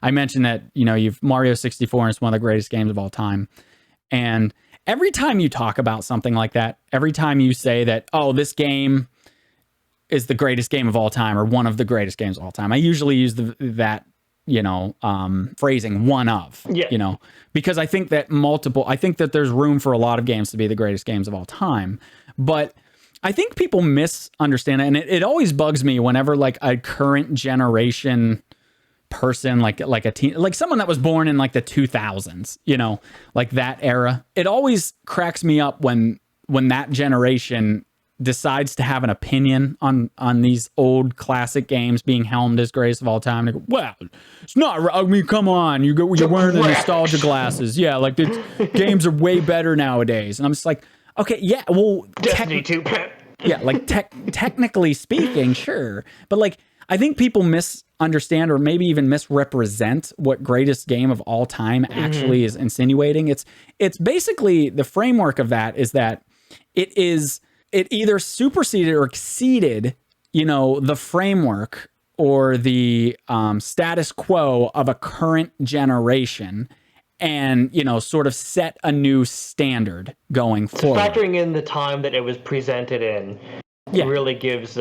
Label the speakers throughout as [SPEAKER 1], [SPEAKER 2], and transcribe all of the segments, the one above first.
[SPEAKER 1] I mentioned that, you've Mario 64 and it's one of the greatest games of all time. And every time you talk about something like that, every time you say that, oh, this game is the greatest game of all time or one of the greatest games of all time, I usually use that phrasing one of, because I think that there's room for a lot of games to be the greatest games of all time. But I think people misunderstand it. And it always bugs me whenever like a current generation person, like a teen, like someone that was born in like the 2000s, like that era, it always cracks me up when that generation decides to have an opinion on these old classic games being helmed as greatest of all time. They go, well, it's not. I mean, come on, you're wearing the nostalgia glasses. Yeah, like the games are way better nowadays. And I'm just like, okay, yeah, well,
[SPEAKER 2] Destiny 2.
[SPEAKER 1] Yeah, like technically speaking, sure, but like I think people misunderstand or maybe even misrepresent what greatest game of all time actually is insinuating. It's basically the framework of that is that it either superseded or exceeded, the framework or the status quo of a current generation and, sort of set a new standard going forward.
[SPEAKER 2] Factoring in the time that it was presented in really gives,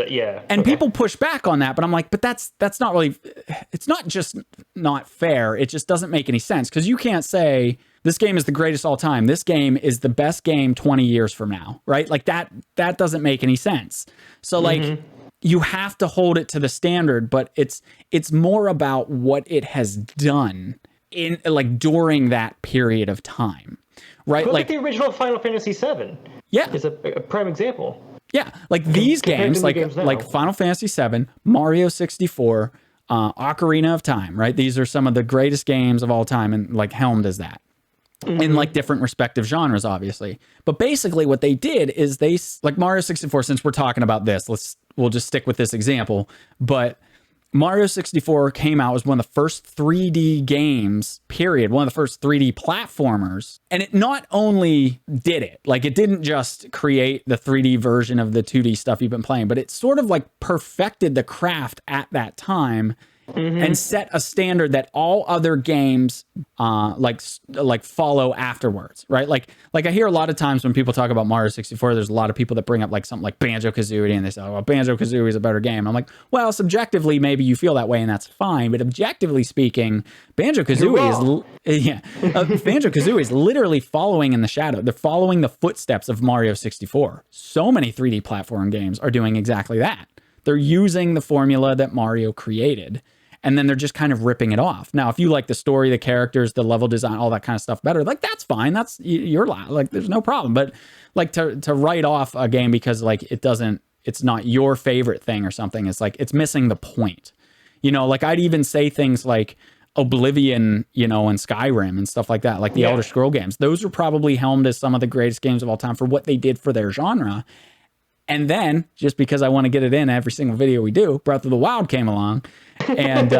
[SPEAKER 1] And people push back on that, but I'm like, but that's not really, it's not just not fair. It just doesn't make any sense because you can't say, this game is the greatest all time. This game is the best game 20 years from now, right? Like that doesn't make any sense. So like you have to hold it to the standard, but it's more about what it has done in like during that period of time, right?
[SPEAKER 2] Look
[SPEAKER 1] like
[SPEAKER 2] at the original Final Fantasy VII.
[SPEAKER 1] Yeah,
[SPEAKER 2] is a prime example.
[SPEAKER 1] Yeah, like these games, like Final Fantasy VII, Mario 64, Ocarina of Time, right? These are some of the greatest games of all time and like helmed as that. In like different respective genres, obviously. But basically what they did is like Mario 64, since we're talking about this, we'll just stick with this example. But Mario 64 came out as one of the first 3D games, period, one of the first 3D platformers. And it not only did it, like it didn't just create the 3D version of the 2D stuff you've been playing, but it sort of like perfected the craft at that time and set a standard that all other games like follow afterwards, right? Like I hear a lot of times when people talk about Mario 64, there's a lot of people that bring up like something like Banjo-Kazooie and they say, oh, well, Banjo-Kazooie is a better game. I'm like, well, subjectively, maybe you feel that way and that's fine. But objectively speaking, Banjo-Kazooie Banjo-Kazooie is literally following in the shadow. They're following the footsteps of Mario 64. So many 3D platform games are doing exactly that. They're using the formula that Mario created. And then they're just kind of ripping it off. Now, if you like the story, the characters, the level design, all that kind of stuff better, like that's fine. That's like, there's no problem. But like to write off a game because like it's not your favorite thing or something. It's like, it's missing the point. Like I'd even say things like Oblivion, and Skyrim and stuff like that, like the Elder Scroll games. Those are probably helmed as some of the greatest games of all time for what they did for their genre. And then, just because I want to get it in every single video we do, Breath of the Wild came along, and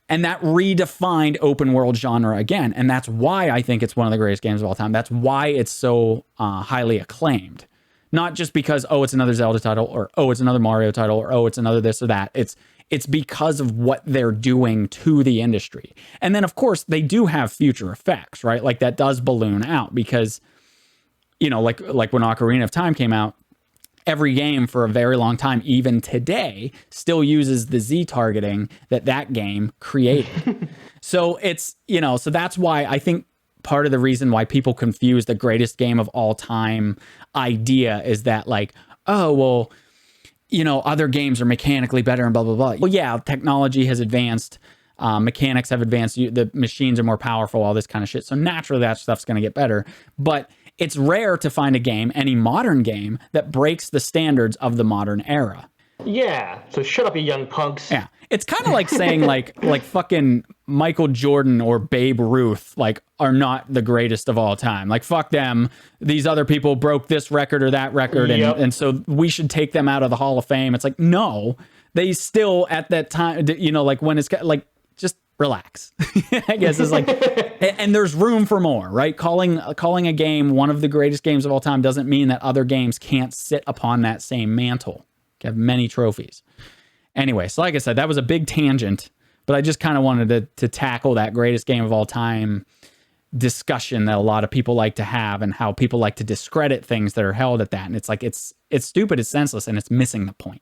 [SPEAKER 1] and that redefined open world genre again. And that's why I think it's one of the greatest games of all time. That's why it's so highly acclaimed. Not just because, oh, it's another Zelda title, or oh, it's another Mario title, or oh, it's another this or that. It's because of what they're doing to the industry. And then, of course, they do have future effects, right? Like that does balloon out because, like when Ocarina of Time came out, every game for a very long time, even today, still uses the Z targeting that game created. So it's, so that's why I think part of the reason why people confuse the greatest game of all time idea is that like, oh, well, other games are mechanically better and blah, blah, blah. Well, yeah, technology has advanced. Mechanics have advanced. The machines are more powerful, all this kind of shit. So naturally that stuff's going to get better. But it's rare to find a game, any modern game, that breaks the standards of the modern era.
[SPEAKER 2] Yeah. So shut up, you young punks.
[SPEAKER 1] Yeah. It's kind of like saying like fucking Michael Jordan or Babe Ruth like are not the greatest of all time. Like fuck them. These other people broke this record or that record, and so we should take them out of the Hall of Fame. It's like, no, they still at that time, like when it's like, just relax. I guess it's like, and there's room for more, right? Calling a game one of the greatest games of all time doesn't mean that other games can't sit upon that same mantle. Have many trophies. Anyway, so like I said, that was a big tangent, But I just kind of wanted to tackle that greatest game of all time discussion that a lot of people like to have, and how people like to discredit things that are held at that. And it's like, it's stupid, it's senseless, and it's missing the point.